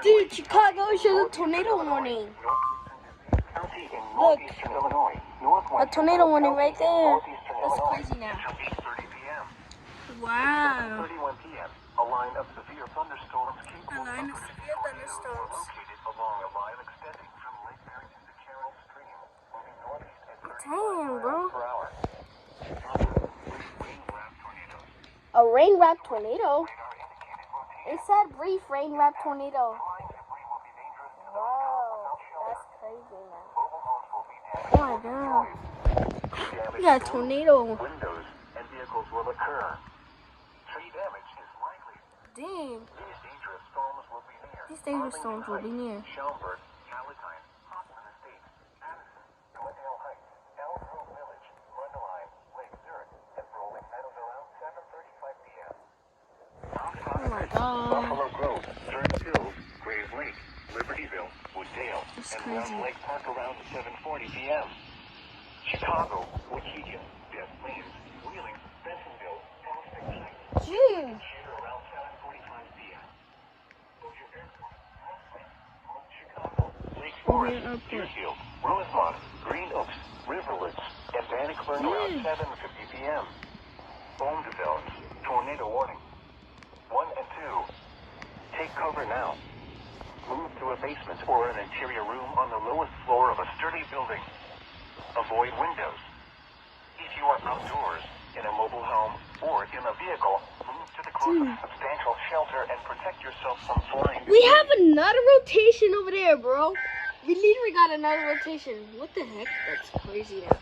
Dude, Chicago shows a tornado warning. Look, a tornado warning right there. That's crazy now. Wow. A line of severe thunderstorms Located along a line extending from Lake Barrington to Carroll Stream, moving northeast at 30 Damn, bro. per hour. A rain-wrapped tornado? It said brief rain-wrapped tornado. Wow, that's crazy, man. Oh my god. We got a tornado. Windows and vehicles will occur. Tree damage is likely. Dang. These dangerous storms will be near. These dangerous storms will be near. Schaumburg, Palatine, Hoffman Estates, Addison, Glendale Heights, Elk Grove Village, Mundelein, Lake Zurich, and Rolling Meadows around 7:35 p.m. Oh my god. Buffalo Grove, Turns Hills, Grave Lake, Libertyville, Wooddale, That's and crazy. Round Lake Park around 7:40 p.m. Chicago, Waukegan, Des Plaines, Wheeling, Bentonville, Prospect Heights, Jeez. around 7:45 p.m. Chicago, Lake Forest, Deerfield, Rosemont, Green Oaks, Riverwoods, and Bannockburn around 7:50 p.m. Home develops. Tornado warning. 1 and 2. Take cover now. Move to a basement or an interior room on the lowest floor of a sturdy building. Avoid windows. If you are outdoors, in a mobile home, or in a vehicle, move to the closest substantial shelter and protect yourself from flying. We have another rotation over there, bro. We literally got another rotation. What the heck? That's crazy now.